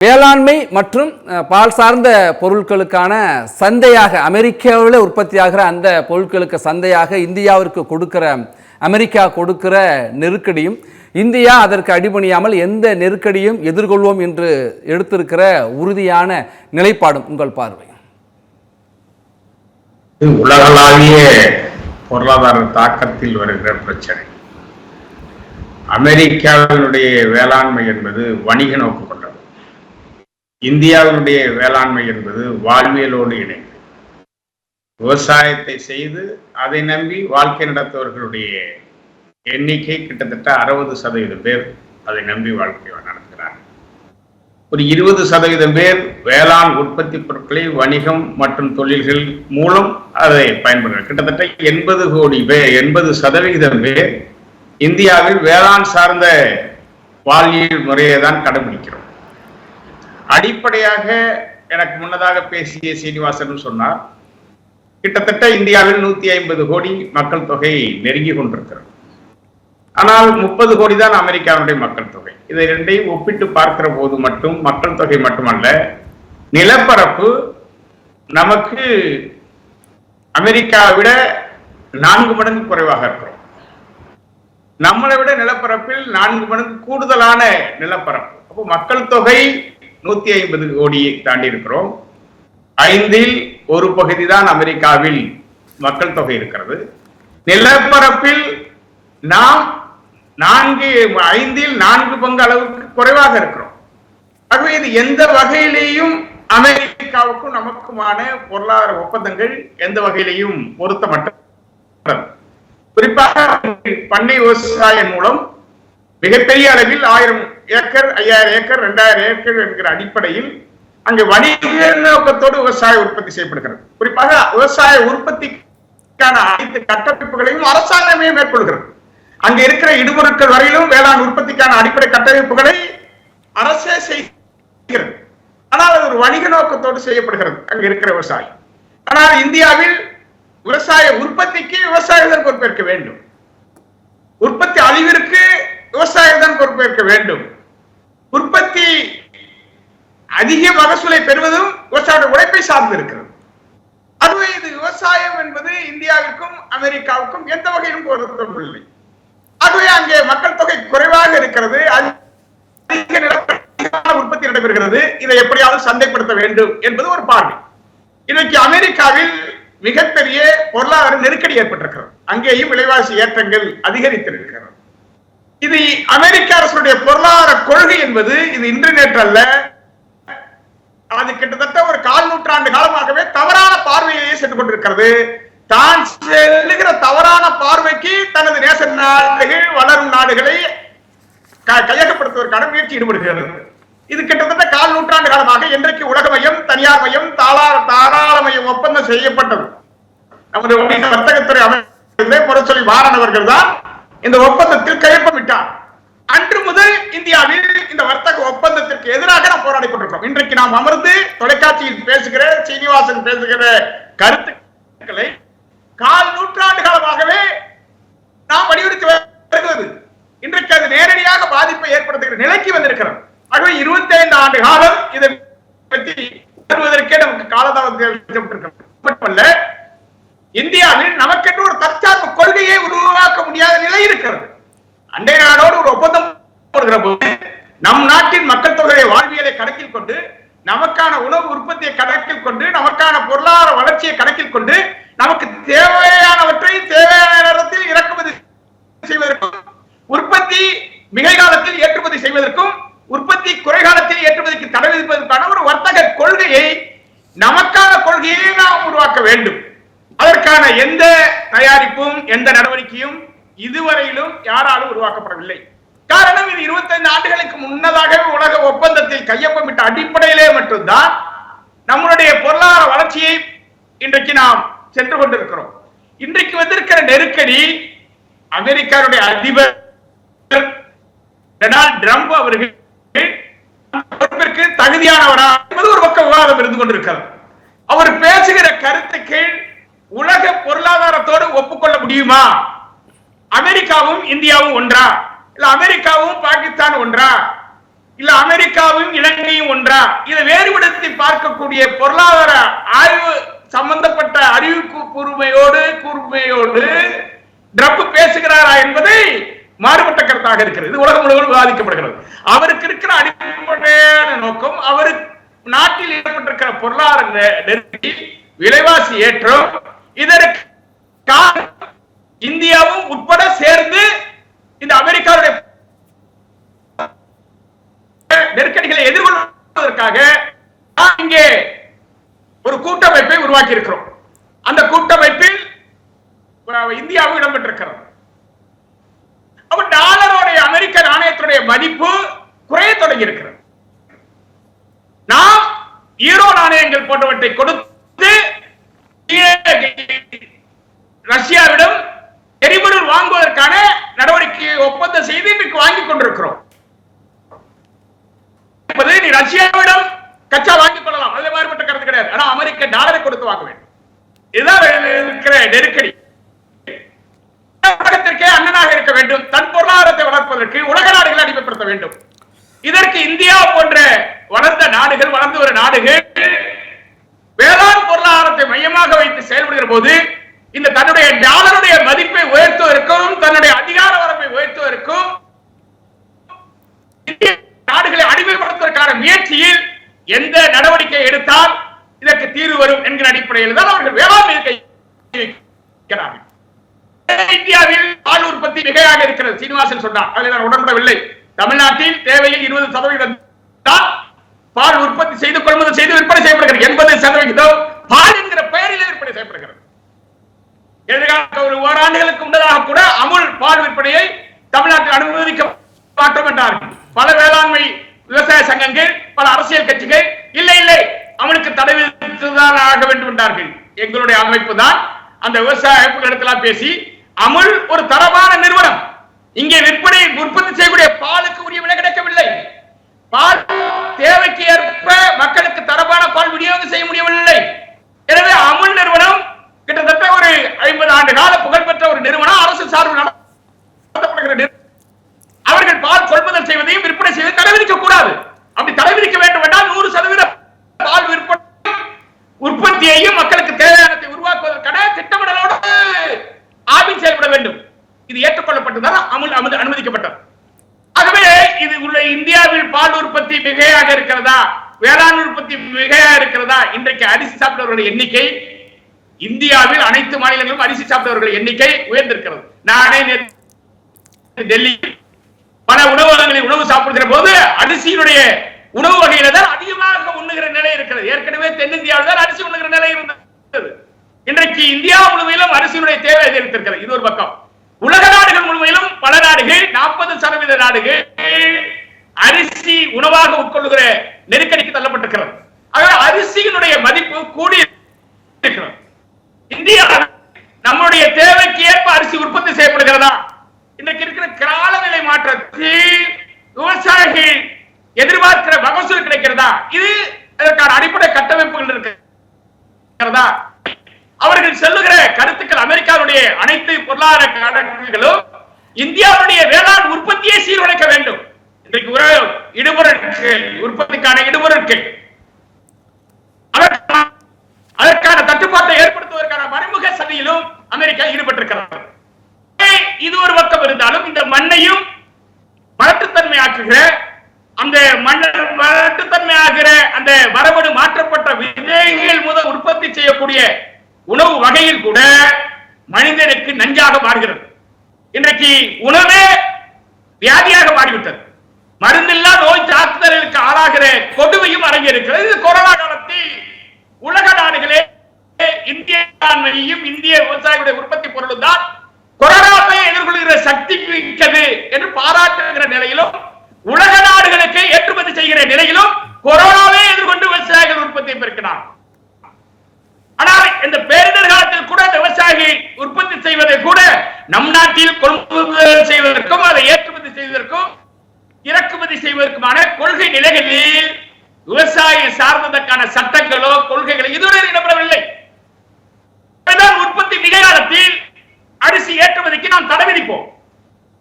வேளாண்மை மற்றும் பால் சார்ந்த பொருட்களுக்கான சந்தையாக அமெரிக்காவில் உற்பத்தியாகிற அந்த பொருட்களுக்கு சந்தையாக இந்தியாவிற்கு அமெரிக்கா கொடுக்கிற நெருக்கடியும் இந்தியா அதற்கு அடிபணியாமல் எந்த நெருக்கடியும் எதிர்கொள்வோம் என்று எடுத்திருக்கிற உறுதியான நிலைப்பாடும் உங்கள் பார்வை? உலகளாவிய பொருளாதார தாக்கத்தில் வருகிற பிரச்சனை. அமெரிக்காவினுடைய வேளாண்மை என்பது வணிக நோக்கு கொண்டது. இந்தியாவினுடைய வேளாண்மை என்பது வாழ்வியலோடு இணைந்து விவசாயத்தை செய்து அதை நம்பி வாழ்க்கை நடத்துவர்களுடைய எண்ணிக்கை கிட்டத்தட்ட 60% பேர் அதை நம்பி வாழ்க்கை நடத்துகிறார். ஒரு 20% பேர் வேளாண் உற்பத்தி பொருட்களை வணிகம் மற்றும் தொழில்கள் மூலம் அதை பயன்படுகிறார். கிட்டத்தட்ட 80% பேர் இந்தியாவில் வேளாண் சார்ந்த வாழ்வியல் முறையை தான் கடைபிடிக்கிறோம். அடிப்படையாக எனக்கு முன்னதாக பேசிய சீனிவாசன் சொன்னார், கிட்டத்தட்ட இந்தியாவில் 150 கோடி மக்கள் தொகை நெருங்கி கொண்டிருக்கிறது. ஆனால் 30 கோடி தான் அமெரிக்காவுடைய மக்கள் தொகை. இதை ரெண்டையும் ஒப்பிட்டு பார்க்கிற போது மட்டும் மக்கள் தொகை மட்டுமல்ல, நிலப்பரப்பு நமக்கு அமெரிக்காவை விட 4 மடங்கு குறைவாக இருக்கிறோம். நம்மளை விட நிலப்பரப்பில் 4 மடங்கு கூடுதலான நிலப்பரப்பு. அப்போ மக்கள் தொகை 150 கோடியை தாண்டி இருக்கிறோம். 5இல் 1 பகுதி தான் அமெரிக்காவில் மக்கள் தொகை இருக்கிறது. நிலப்பரப்பில் நாம் 5இல் 4 பங்கு அளவுக்கு குறைவாக இருக்கிறோம். ஆகவே இது எந்த வகையிலேயும் அமெரிக்காவுக்கும் நமக்குமான பொருளாதார ஒப்பந்தங்கள் எந்த வகையிலையும் பொருத்தமற்ற. குறிப்பாக பண்ணை விவசாயம் மூலம் மிகப்பெரிய அளவில் 1000 ஏக்கர் 5000 ஏக்கர் 2000 ஏக்கர் என்கிற அடிப்படையில் அங்கு வணிக நோக்கத்தோடு விவசாய உற்பத்தி செய்யப்படுகிறது. குறிப்பாக விவசாய உற்பத்திக்கான அனைத்து கட்டமைப்புகளையும் அரசாங்கமே மேற்கொள்கிறது. அங்கு இருக்கிற இடுபொருட்கள் வரையிலும் வேளாண் உற்பத்திக்கான அடிப்படை கட்டமைப்புகளை அரசே செய்கிறது. ஆனால் அது ஒரு வணிக நோக்கத்தோடு செய்யப்படுகிறது அங்கு இருக்கிற விவசாயம். ஆனால் இந்தியாவில் விவசாய உற்பத்திக்கு விவசாயிகள் பொறுப்பேற்க வேண்டும். உற்பத்தி அழிவிற்கு விவசாயிகள் தான் பொறுப்பேற்க வேண்டும். உற்பத்தி அதிக மகசூலை பெறுவதும் விவசாய உழைப்பை சார்ந்து இருக்கிறது. அதுவே இது விவசாயம் என்பது இந்தியாவிற்கும் அமெரிக்காவுக்கும் எந்த வகையிலும் பொருத்தமில்லை. அதுவே அங்கே மக்கள் தொகை குறைவாக இருக்கிறது, அதிக உற்பத்தி நடைபெறுகிறது. இதை எப்படியாவது சந்தைப்படுத்த வேண்டும் என்பது ஒரு பார்வை. இன்னைக்கு அமெரிக்காவில் மிகப்பெரிய பொருளாதார நெருக்கடி ஏற்பட்டிருக்கிறது. அங்கேயும் விலைவாசி ஏற்றங்கள் அதிகரித்திருக்கிறது. இது அமெரிக்க அரசுடைய பொருளாதார கொள்கை என்பது இது இன்று நேற்று அல்ல, அது கிட்டத்தட்ட ஒரு 1/4 நூற்றாண்டு காலமாகவே தவறான பார்வையிலேயே சென்று கொண்டிருக்கிறது. தான் செல்லுகிற தவறான பார்வைக்கு தனது நேச நாடுகள் வளரும் நாடுகளை கையகப்படுத்துவதற்கான முயற்சி ஈடுபடுகிறது. இது கிட்டத்தட்ட 1/4 நூற்றாண்டு காலமாக இன்றைக்கு உலக மையம், தனியார் மையம், தாராள மையம் ஒப்பந்தம் செய்யப்பட்டது. நமது வர்த்தகத்துறை அமைச்சர் முரசொலி மாறன் அவர்கள் தான் இந்த ஒப்பந்தத்தில் கையொப்பமிட்டார். அன்று முதல் இந்தியாவில் இந்த வர்த்தக ஒப்பந்தத்திற்கு எதிராக நாம் போராடி கொண்டிருக்கிறோம். இன்றைக்கு நாம் அமர்ந்து தொலைக்காட்சியில் பேசுகிற சீனிவாசன் பேசுகிற கருத்துக்களை 1/4 நூற்றாண்டு காலமாகவே நாம் வலியுறுத்தி வருகிறது. இன்றைக்கு அது நேரடியாக பாதிப்பை ஏற்படுத்துகிற நிலைக்கு வந்திருக்கிறது. ஆகவே 25 ஆண்டு காலம் இதை பற்றி வருவதற்கே நமக்கு காலதாமதம் மட்டுமல்ல, இந்தியாவில் நமக்கென்று ஒரு தற்சார்பு கொள்கையை உருவாக்க முடியாத நிலை இருக்கிறது. அண்டை நாடோடு ஒரு ஒப்பந்தம் போடுகிற போது நம் நாட்டின் மக்கள் தொகையை வாழ்வியலை கணக்கில் கொண்டு, நமக்கான உணவு உற்பத்தியை கணக்கில் கொண்டு, நமக்கான பொருளாதார வளர்ச்சியை கணக்கில் கொண்டு, நமக்கு தேவையானவற்றை தேவையான நேரத்தில் இறக்குமதி செய்வதற்கும், உற்பத்தி மிகை காலத்தில் ஏற்றுமதி செய்வதற்கும், உற்பத்தி குறை காலத்தில் ஏற்றுமதிக்கு தடை விதிப்பதற்கான ஒரு வர்த்தக கொள்கையை, நமக்கான கொள்கையை நாம் உருவாக்க வேண்டும். அதற்கான எந்த தயாரிப்பும் எந்த நடவடிக்கையும் இதுவரையிலும் யாராலும் உருவாக்கப்படவில்லை. காரணம், இது 25 ஆண்டுகளுக்கு முன்னதாக உலக ஒப்பந்தத்தில் கையொப்பமிட்ட அடிப்படையிலே மட்டும்தான் நம்முடைய பொருளாதார வளர்ச்சியை இன்றைக்கு நாம் சென்று கொண்டிருக்கிறோம். இன்றைக்கு வந்திருக்கிற நெருக்கடி, அமெரிக்காவுடைய அதிபர் டொனால்ட் ட்ரம்ப் அவர்கள் தகுதியானவரா என்பது ஒரு பக்கம் விவாதம் இருந்து கொண்டிருக்கிறது. அவர் பேசுகிற கருத்துக்கள் உலக பொருளாதாரத்தோடு ஒப்புக்கொள்ள முடியுமா? அமெரிக்காவும் இந்தியாவும் ஒன்றா? இல்ல அமெரிக்காவும் பாகிஸ்தான் ஒன்றா? இல்ல அமெரிக்காவும் இலங்கையும் ஒன்றா? இதை வேறுபடுத்தி பார்க்கக்கூடிய பொருளாதார ஆய்வு சம்பந்தப்பட்ட அறிவிப்பு கூர்மையோடு ட்ரம்ப் பேசுகிறாரா என்பதை மாறுபட்ட கருத்தாக இருக்கிறது. இது உலகம் முழுவதும் விவாதிக்கப்படுகிறது. அவருக்கு இருக்கிற அடிப்படையான நோக்கம், அவருக்கு நாட்டில் ஏற்பட்டிருக்கிற பொருளாதார நெருக்கடி, விலைவாசி ஏற்றம், இதற்கு இந்தியாவும் உட்பட சேர்ந்து இந்த அமெரிக்காவுடைய நெருக்கடிகளை எதிர்கொள்வதற்காக இங்கே ஒரு கூட்டமைப்பை உருவாக்கி இருக்கிறோம். அந்த கூட்டமைப்பில் இந்தியாவும் இடம்பெற்றிருக்கிறது. அப்ப டாலருடைய அமெரிக்க நாணயத்துடைய மதிப்பு குறைய தொடங்கி இருக்கிறது. நாம் ஈரோ நாணயங்கள் போன்றவற்றை கொடுத்து ரஷ்யாவிடம் எரிபொருள் வாங்குவதற்கான நடவடிக்கையை ஒப்பந்தம் செய்து இன்றைக்கு வாங்கிக் கொண்டிருக்கிறோம். நீ ரஷ்யாவிடம் கச்சா வாங்கிக் கொள்ளலாம், அதில் மாறுபட்ட கருத்து கிடையாது. ஆனா அமெரிக்க டாலரை கொடுத்து வாங்க வேண்டும். இதுதான் இருக்கிற நெருக்கடி. உலகத்திற்கே அண்ணனாக இருக்க வேண்டும், தன் பொருளாதாரத்தை வளர்ப்பதற்கு உலக நாடுகளை அடிமைப்படுத்த வேண்டும். இதற்கு இந்தியா போன்ற வளர்ந்த நாடுகள், வளர்ந்து வரும் நாடுகள் வேளாண் பொருளாதாரத்தை மையமாக வைத்து செயல்படுகிற போது இந்த தன்னுடைய டாலருடைய மதிப்பை உயர்த்துவதற்கும் தன்னுடைய அதிகார வரம்பை உயர்த்துவதற்கும் இந்திய நாடுகளை அடிமைப்படுத்துவதற்கான முயற்சியில் எந்த நடவடிக்கை எடுத்தால் இதற்கு தீர்வு வரும் என்கிற அடிப்படையில் தான் அவர்கள் வேளாண்மை வைக்கிறார்கள். இந்தியாவில் பால் உற்பத்தி மிகையாக இருக்கிறது. சீனிவாசன் சொன்னார், அதில் நான் உடன்படவில்லை. தமிழ்நாட்டில் தேவையில் 20% தான் பால் உற்பத்தி செய்து கொள்முதல் செய்து விற்பனை செய்யப்படுகிறது. 80% பால் என்கிற பெயரிலே விற்பனை செய்யப்படுகிறது. எதிர்கால ஒரு ஓராண்டுகளுக்கு முன்னதாக கூட அமுல் பால் விற்பனையை தமிழ்நாட்டில் அனுமதிக்க மாட்டோம் என்றார்கள். பல வேளாண்மை விவசாய சங்கங்கள், பல அரசியல் கட்சிகள் இல்லை இல்லை அமுலுக்கு தடை விதித்துதான் ஆக வேண்டும் என்றார்கள். எங்களுடைய அமைப்பு தான் அந்த விவசாய அமைப்புகளிடத்தில் பேசி அமுல் ஒரு தரமான நிறுவனம், இங்கே விற்பனை உற்பத்தி செய்யக்கூடிய பாலுக்கு உரிய விலை கிடைக்கவில்லை, பால் தேவைக்கு ஏற்ப மக்களுக்கு தரமான பால் விநியோகம் செய்ய முடியவில்லை. எனவே அமுல் நிறுவனம் கிட்டத்தட்ட ஒரு 50 ஆண்டு கால புகழ்பெற்ற ஒரு நிறுவனம், அரசு சார்பு நடத்தப்படுகிற அவர்கள் பால் கொள்முதல் செய்வதையும் விற்பனை செய்வதை தடை விதிக்க கூடாது. அப்படி தடை விதிக்க வேண்டும் என்றால் 100% பால் விற்பனை உற்பத்தியையும் மக்களுக்கு தேவையானதை உருவாக்குவதற்கான திட்டமிடலோடு ஆவின் செயல்பட வேண்டும். இது ஏற்றுக்கொள்ளப்பட்டதால் அமுல் அனுமதிக்கப்பட்டது. ஆகவே இது உள்ள இந்தியாவில் பால் உற்பத்தி மிகையாக இருக்கிறதா, வேளாண் உற்பத்தி மிகையாக இருக்கிறதா? இன்றைக்கு அரிசி சாப்பிட்டவர்களுடைய எண்ணிக்கை இந்தியாவில் அனைத்து மாநிலங்களும் அரிசி சாப்பிட்டவர்கள் எண்ணிக்கை உயர்ந்திருக்கிறது. நானே டெல்லி பல உணவகங்களில் உணவு சாப்பிடுகிற போது அரிசியினுடைய உணவு வகையில தான் அதிகமாக உண்ணுகிற நிலை இருக்கிறது. ஏற்கனவே தென்னிந்தியாவில் தான் அரிசி உண்ணுகிற நிலை இருந்தது. இன்றைக்கு இந்தியா முழுமையிலும் அரிசியினுடைய தேவை அதிகரித்திருக்கிறது. இது ஒரு பக்கம். உலக நாடுகள் முழுமையிலும் பல நாடுகள் 40% நாடுகள் அரிசி உணவாக உட்கொள்ளுகிற நெருக்கடிக்கு தள்ளப்பட்டிருக்கிறது. ஆகவே அரிசியினுடைய மதிப்பு கூடி இருக்கிறது. இந்தியா நம்முடைய தேவைக்கு ஏற்ப அரிசி உற்பத்தி செய்யப்படுகிறதா? இன்றைக்கு இருக்கிற காலநிலை மாற்றத்தில் விவசாயிகள் எதிர்பார்க்கிற மகசூல் கிடைக்கிறதா? இது அதற்கான அடிப்படை கட்டமைப்புகள் இருக்கிறதா? அவர்கள் சொல்லுகிற கருத்துக்கள், அமெரிக்காவுடைய அனைத்து பொருளாதார கணக்குகளும் இந்தியாவுடைய வேளாண் உற்பத்தியை சீர்குலைக்க வேண்டும். இன்றைக்கு இடுபொருட்கள் உற்பத்திக்கான இடுபொருட்கள் அதற்கான தட்டுப்பாட்டை ஏற்படுத்துவதற்கான மறைமுக சதியிலும் அமெரிக்கா ஈடுபட்டிருக்கிறார். இது ஒரு பக்கம் இருந்தாலும் இந்த மண்ணையும் மலட்டுத்தன்மை ஆக்குகிற அந்த மலட்டுத்தன்மை ஆகிற அந்த மரபணு மாற்றப்பட்ட விதைகள் முதல் உற்பத்தி செய்யக்கூடிய உணவு வகையில் கூட மனிதனுக்கு நஞ்சாக மாறுகிறது. இன்றைக்கு உணவே வியாதியாக மாறிவிட்டது. மருந்தில்லா நோய் தாக்குதலுக்கு ஆளாகிற கொடுமையும் அரங்கியிருக்கிறது. இது கொரோனா காலத்தில் உலக நாடுகளே இந்திய இந்திய விவசாயிகளுடைய உற்பத்தி பொருளும் தான் கொரோனாவை எதிர்கொள்கிற சக்தி மிக்கது என்று பாராட்டுகிற நிலையிலும் உலக நாடுகளுக்கு ஏற்றுமதி செய்கிற நிலையிலும் கொரோனாவை எதிர்கொண்டு விவசாயிகள் உற்பத்தியை பெருக்கினார். ஆனால் இந்த பேரிடர் காலத்தில் கூட விவசாயிகள் உற்பத்தி செய்வதை கூட நம் நாட்டில் கொள்முதல் செய்வதற்கும் அதை ஏற்றுமதி செய்வதற்கும் இறக்குமதி செய்வதற்குமான கொள்கை நிலைகளில் விவசாயம் சார்ந்ததற்கான சட்டங்களோ கொள்கைகளோ இதுவரை இடம்பெறவில்லை. உற்பத்தி மிகை காலத்தில் அரிசி ஏற்றுமதிக்கு நாம் தடை விதிப்போம்.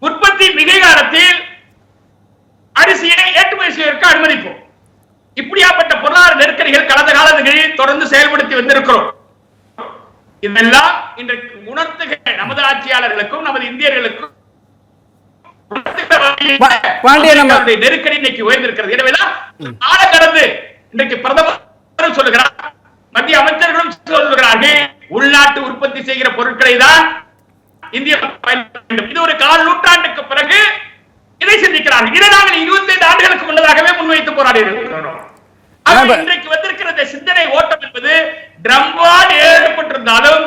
உற்பத்தி மிகை காலத்தில் அரிசியை ஏற்றுமதி செய்வதற்கு நெருக்கடிகள் கடந்த காலங்களில் தொடர்ந்து செயல்படுத்தி வந்திருக்கிறோம். இதெல்லாம் இன்றைக்கு உணர்த்துகிற நமது ஆட்சியாளர்களுக்கும் நமது இந்தியர்களுக்கும் நெருக்கடி இன்னைக்கு உயர்ந்திருக்கிறது. எனவே கால கடந்து இன்றைக்கு பிரதமர் சொல்லுகிறார், மத்திய அமைச்சர்களும் சொல்லுகிறார்கள், உள்நாட்டு உற்பத்தி செய்கிற பொருட்களை தான் இந்திய இது ஒரு கால் நூற்றாண்டுக்கு பிறகு இதை சிந்திக்கிறார்கள். இதை நாங்கள் 25 ஆண்டுகளுக்கு முன்னதாகவே முன்வைத்து போராடி இருக்கிறோம். இன்றைக்கு வந்திருக்கிற இந்த சிந்தனை ஓட்டம் என்பது ட்ரம்பால் ஏற்பட்டிருந்தாலும்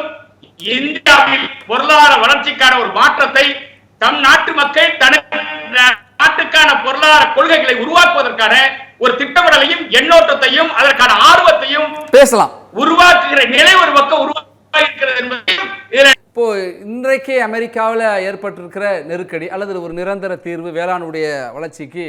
இந்தியாவில் பொருளாதார வளர்ச்சிக்கான ஒரு மாற்றத்தை தம் நாட்டு மக்கள் நாட்டுக்கான பொருளாதார கொள்கைகளை உருவாக்குவதற்கான ஒரு திட்டமிடலையும் எண்ணோட்டத்தையும் அதற்கான ஆர்வத்தையும் பேசலாம் உருவாக்குகிற நிலை ஒரு பக்கம் உருவாகிறது என்பதையும் இப்போ இன்றைக்கே அமெரிக்காவில் ஏற்பட்டிருக்கிற நெருக்கடி அல்லது ஒரு நிரந்தர தீர்வு வேளாணுடைய வளர்ச்சிக்கு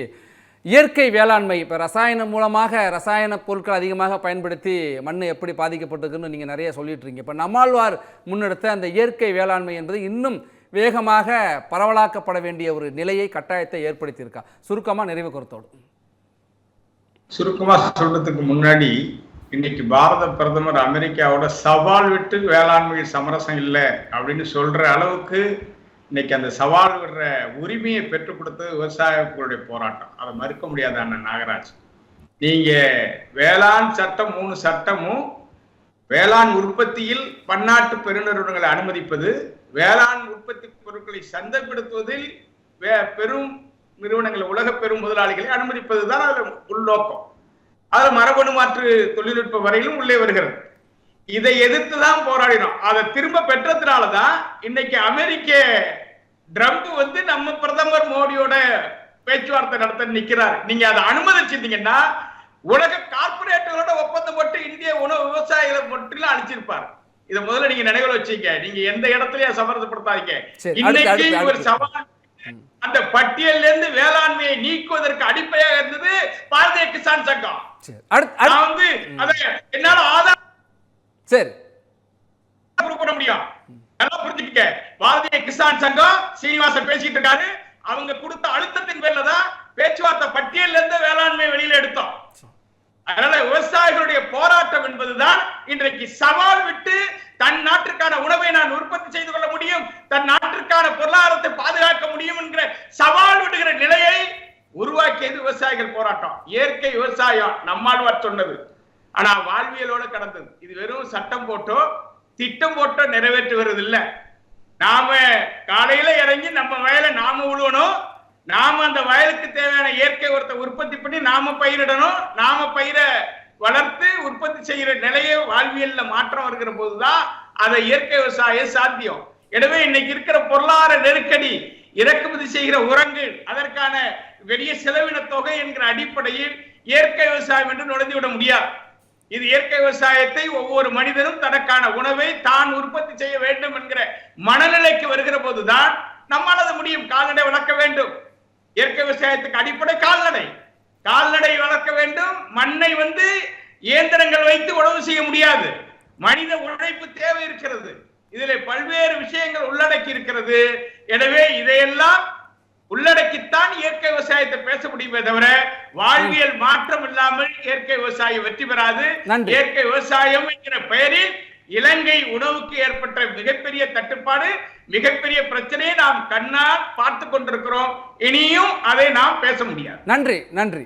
இயற்கை வேளாண்மை, இப்போ ரசாயனம் மூலமாக ரசாயன பொருட்கள் அதிகமாக பயன்படுத்தி மண் எப்படி பாதிக்கப்பட்டிருக்குன்னு நீங்கள் நிறைய சொல்லிட்டு இருக்கீங்க. இப்போ நம்மாழ்வார் முன்னெடுத்த அந்த இயற்கை வேளாண்மை என்பது இன்னும் வேகமாக பரவலாக்கப்பட வேண்டிய ஒரு நிலையை கட்டாயத்தை ஏற்படுத்தியிருக்கா? சுருக்கமாக நிறைவு கருத்தோடு. சுருக்கமாக சொல்றதுக்கு முன்னாடி இன்னைக்கு பாரத பிரதமர் அமெரிக்காவோட சவால் விட்டு வேளாண்மை சமரசம் இல்லை அப்படின்னு சொல்ற அளவுக்கு இன்னைக்கு அந்த சவால் விடுற உரிமையை பெற்றுக் கொடுத்தது விவசாயிகளுடைய போராட்டம். அதை மறுக்க முடியாத அண்ணன் நாகராஜ். நீங்க வேளாண் சட்டம் 3 சட்டமும் வேளாண் உற்பத்தியில் பன்னாட்டு பெருநிறுவனங்களை அனுமதிப்பது, வேளாண் உற்பத்தி பொருட்களை சந்தைப்படுத்துவதில் பெரும் நிறுவனங்களை உலக பெரும் முதலாளிகளை அனுமதிப்பதுதான் அதுல உள்நோக்கம். அதுல மரபணு மாற்று தொழில்நுட்ப வரையிலும் உள்ளே வருகிறது. இதை எதிர்த்துதான் போராடினோம். அதை திரும்ப பெற்றதுனாலதான் இன்னைக்கு அமெரிக்க ட்ரம்ப் நம்ம பிரதமர் மோடியோட பேச்சுவார்த்தை நடத்த நிக்கிறாரு. நீங்க அதை அனுமதிச்சிருந்தீங்கன்னா உலக கார்பரேட்டுகளோட ஒப்பந்தம் போட்டு இந்திய உணவு விவசாயிகளை மட்டும் அழிச்சிருப்பாரு. இதை முதல்ல நீங்க நினைவுல வச்சுக்க. நீங்க எந்த இடத்துலயும் சமரசப்படுத்தாதீங்க. இன்னைக்கு ஒரு சவால் அந்த பட்டியலில் இருந்து வேளாண்மையை நீக்குவதற்கு அடிப்படையாக இருந்தது பாரதிய கிசான் சங்கம். என்னால ஆதாரம் கொடுக்க முடியும். நல்லா புரிஞ்சுக்க. பாரதிய கிசான் சங்கம் சீனிவாசன் பேசிட்டு இருக்காரு. அவங்க கொடுத்த அழுத்தத்தின் பேர்ல தான் பேச்சுவார்த்தை பட்டியலில் இருந்து வேளாண்மை வெளியில எடுத்தோம். அதனால விவசாயிகளுடைய போராட்டம் என்பதுதான் இன்றைக்கு சவால் விட்டு தன் நாட்டிற்கான உணவை நான் உற்பத்தி செய்து கொள்ள முடியும், தன் நாட்டிற்கான பொருளாதாரத்தை பாதுகாக்க முடியும் என்கிற சவால் விடுகிற நிலையை உருவாக்கியது விவசாயிகள் போராட்டம். இயற்கை விவசாயம் நம்மாழ்வார் சொன்னது. ஆனா வாழ்வியலோட கடந்தது. இது வெறும் சட்டம் போட்டோ திட்டம் போட்டோ நிறைவேற்றி வருது இல்ல. நாம காலையில இறங்கி நம்ம வயலை நாம உழுவணும், நாம அந்த வயலுக்கு தேவையான இயற்கை உரத்தை உற்பத்தி பண்ணி நாம பயிரிடணும், நாம பயிரை வளர்த்து உற்பத்தி செய்கிற நிலையை வாழ்வியல்ல மாற்றம் வருகிற போதுதான் அதை இயற்கை விவசாயம் சாத்தியம். எனவே இன்னைக்கு இருக்கிற பொருளாதார நெருக்கடி, இறக்குமதி செய்கிற உரங்கள், அதற்கான பெரிய செலவின தொகை என்கிற அடிப்படையில் இயற்கை விவசாயம் என்று நுழைந்து விட முடியாது. இது இயற்கை விவசாயத்தை ஒவ்வொரு மனிதனும் தனக்கான உணவை தான் உற்பத்தி செய்ய வேண்டும் என்கிற மனநிலைக்கு வருகிற போதுதான் நம்மால் அது முடியும். கால்நடை வளர்க்க வேண்டும். இயற்கை விவசாயத்துக்கு அடிப்படை கால்நடை. கால்நடை வளர்க்க வேண்டும். மண்ணை இயந்திரங்கள் வைத்து உழவு செய்ய முடியாது. மனித உழைப்பு தேவை இருக்கிறது. இதிலே பல்வேறு விஷயங்கள் உள்ளடக்கி இருக்கிறது. எனவே இதையெல்லாம் உள்ளடக்கித்தான் இயற்கை விவசாயத்தை பேச முடியுமே தவிர வாழ்வியல் மாற்றம் இல்லாமல் இயற்கை விவசாயம் வெற்றி பெறாது. இயற்கை விவசாயம் என்கிற பெயரில் இலங்கை உணவுக்கு ஏற்பட்ட மிகப்பெரிய தட்டுப்பாடு, மிகப்பெரிய பிரச்சனையை நாம் கண்ணால் பார்த்து கொண்டிருக்கிறோம். இனியும் அதை நாம் பேச முடியாது. நன்றி.